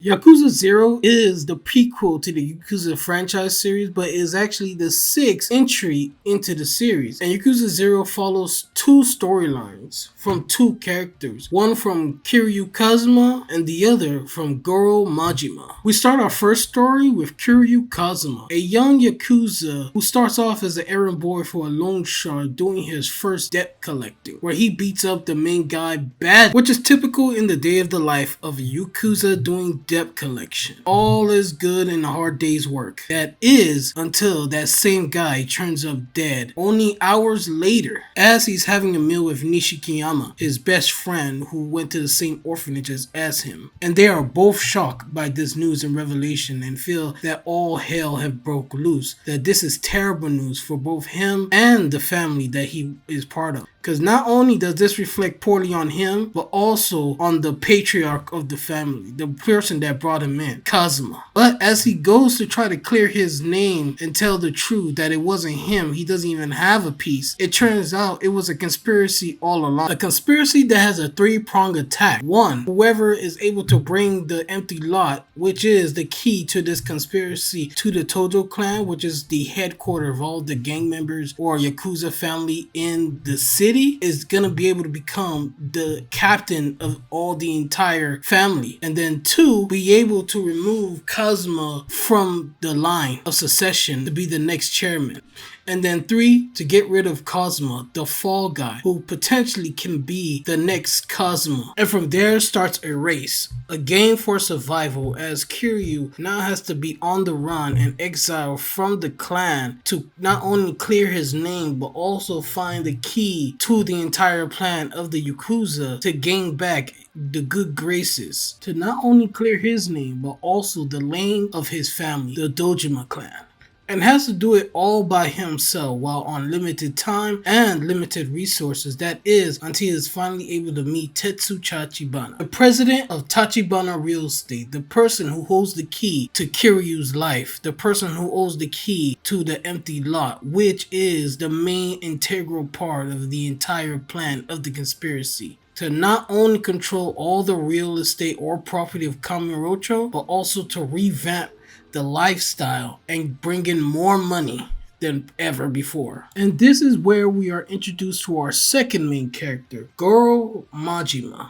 Yakuza 0 is the prequel to the Yakuza franchise series, but is actually the sixth entry into the series. And Yakuza 0 follows two storylines from two characters, one from Kiryu Kazuma and the other from Goro Majima. We start our first story with Kiryu Kazuma, a young Yakuza who starts off as an errand boy for a loan shark doing his first debt collecting, where he beats up the main guy bad, which is typical in the day of the life of a Yakuza doing debt collection. All is good in a hard day's work. That is until that same guy turns up dead only hours later as he's having a meal with Nishikiyama, his best friend who went to the same orphanages as him. And they are both shocked by this news and revelation and feel that all hell have broke loose, that this is terrible news for both him and the family that he is part of. Because not only does this reflect poorly on him, but also on the patriarch of the family, the person that brought him in, Kazuma. But as he goes to try to clear his name and tell the truth that it wasn't him, he doesn't even have a piece, it turns out it was a conspiracy all along. A conspiracy that has a three-pronged attack. One, whoever is able to bring the empty lot, which is the key to this conspiracy to the Tojo clan, which is the headquarters of all the gang members or Yakuza family in the city, is gonna be able to become the captain of all the entire family. And then two, be able to remove Kazuma from the line of succession to be the next chairman. And then three, to get rid of Kazuma, the fall guy, who potentially can be the next Kazuma. And from there starts a race, a game for survival, as Kiryu now has to be on the run and exiled from the clan to not only clear his name, but also find the key to the entire plan of the Yakuza to gain back the good graces, to not only clear his name, but also the lane of his family, the Dojima clan. And has to do it all by himself while on limited time and limited resources. That is until he is finally able to meet Tetsu Tachibana, the president of Tachibana Real Estate, the person who holds the key to Kiryu's life, the person who holds the key to the empty lot, which is the main integral part of the entire plan of the conspiracy, to not only control all the real estate or property of Kamurocho, but also to revamp the lifestyle and bring in more money than ever before. And this is where we are introduced to our second main character, Goro Majima,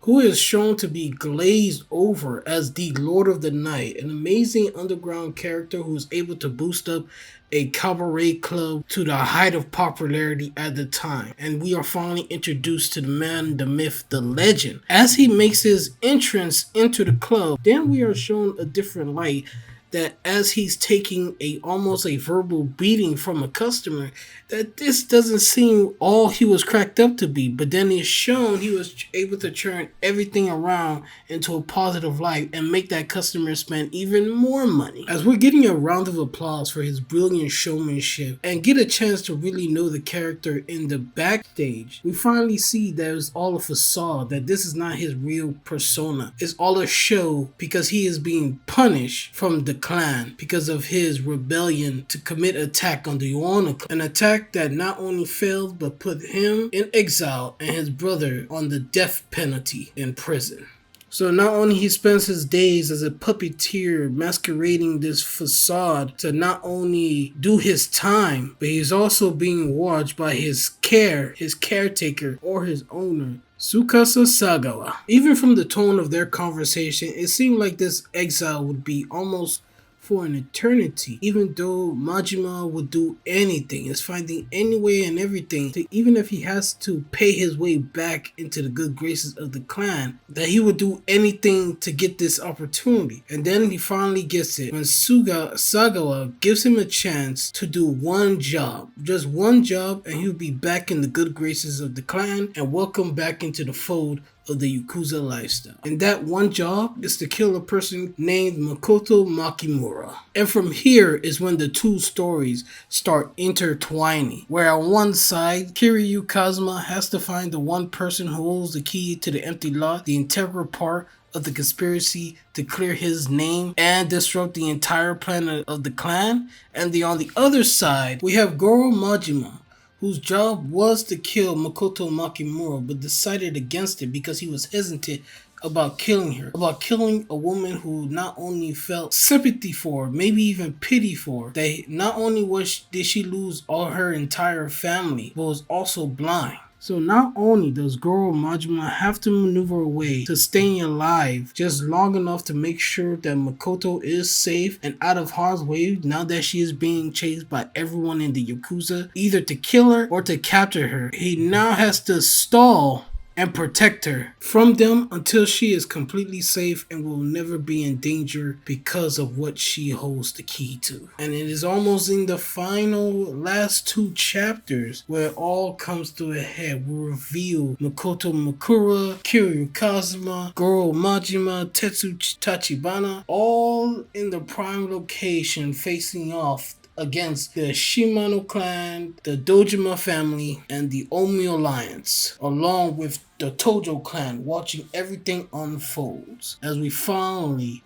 who is shown to be glazed over as the Lord of the Night, an amazing underground character who is able to boost up a cabaret club to the height of popularity at the time. And we are finally introduced to the man, the myth, the legend. As he makes his entrance into the club, then we are shown a different light, that as he's taking almost a verbal beating from a customer, that this doesn't seem all he was cracked up to be. But then it's shown he was able to turn everything around into a positive light and make that customer spend even more money. As we're getting a round of applause for his brilliant showmanship and get a chance to really know the character in the backstage, we finally see that it's all a facade, that this is not his real persona. It's all a show because he is being punished from the clan because of his rebellion to commit attack on the Yuana clan. An attack that not only failed but put him in exile and his brother on the death penalty in prison. So not only he spends his days as a puppeteer masquerading this facade to not only do his time, but he's also being watched by his caretaker or his owner, Tsukasa Sagawa. Even from the tone of their conversation, it seemed like this exile would be almost for an eternity, even though Majima would do anything, is finding any way and everything, to, even if he has to pay his way back into the good graces of the clan, that he would do anything to get this opportunity. And then he finally gets it when Sagawa gives him a chance to do one job, just one job, and he'll be back in the good graces of the clan and welcome back into the fold of the Yakuza lifestyle. And that one job is to kill a person named Makoto Makimura. And from here is when the two stories start intertwining, where on one side, Kiryu Kazuma has to find the one person who holds the key to the empty lot, the integral part of the conspiracy to clear his name and disrupt the entire plan of the clan. And on the other side, we have Goro Majima, whose job was to kill Makoto Makimura, but decided against it because he was hesitant about killing her, about killing a woman who not only felt sympathy for, maybe even pity for. That not only did she lose all her entire family, but was also blind. So not only does Goro Majima have to maneuver away to staying alive just long enough to make sure that Makoto is safe and out of harm's way now that she is being chased by everyone in the Yakuza, either to kill her or to capture her, he now has to stall and protect her from them until she is completely safe and will never be in danger because of what she holds the key to. And it is almost in the final last 2 chapters where it all comes to a head. We reveal Makoto Makura, Kiryu Kazuma, Goro Majima, Tetsu Tachibana, all in the prime location facing off against the Shimano clan, the Dojima family, and the Omi Alliance, along with the Tojo clan, watching everything unfolds as we finally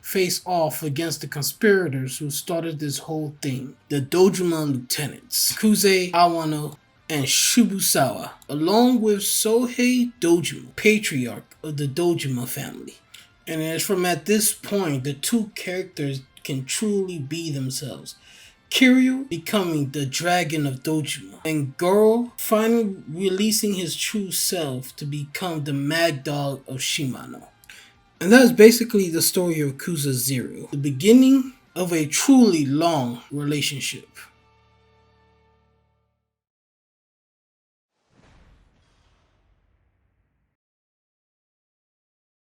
face off against the conspirators who started this whole thing. The Dojima lieutenants, Kuze Awano and Shibusawa, along with Sohei Dojima, patriarch of the Dojima family. And it's from at this point the 2 characters can truly be themselves. Kiryu becoming the dragon of Dojima, and Goro finally releasing his true self to become the mad dog of Shimano. And that is basically the story of Yakuza 0, the beginning of a truly long relationship.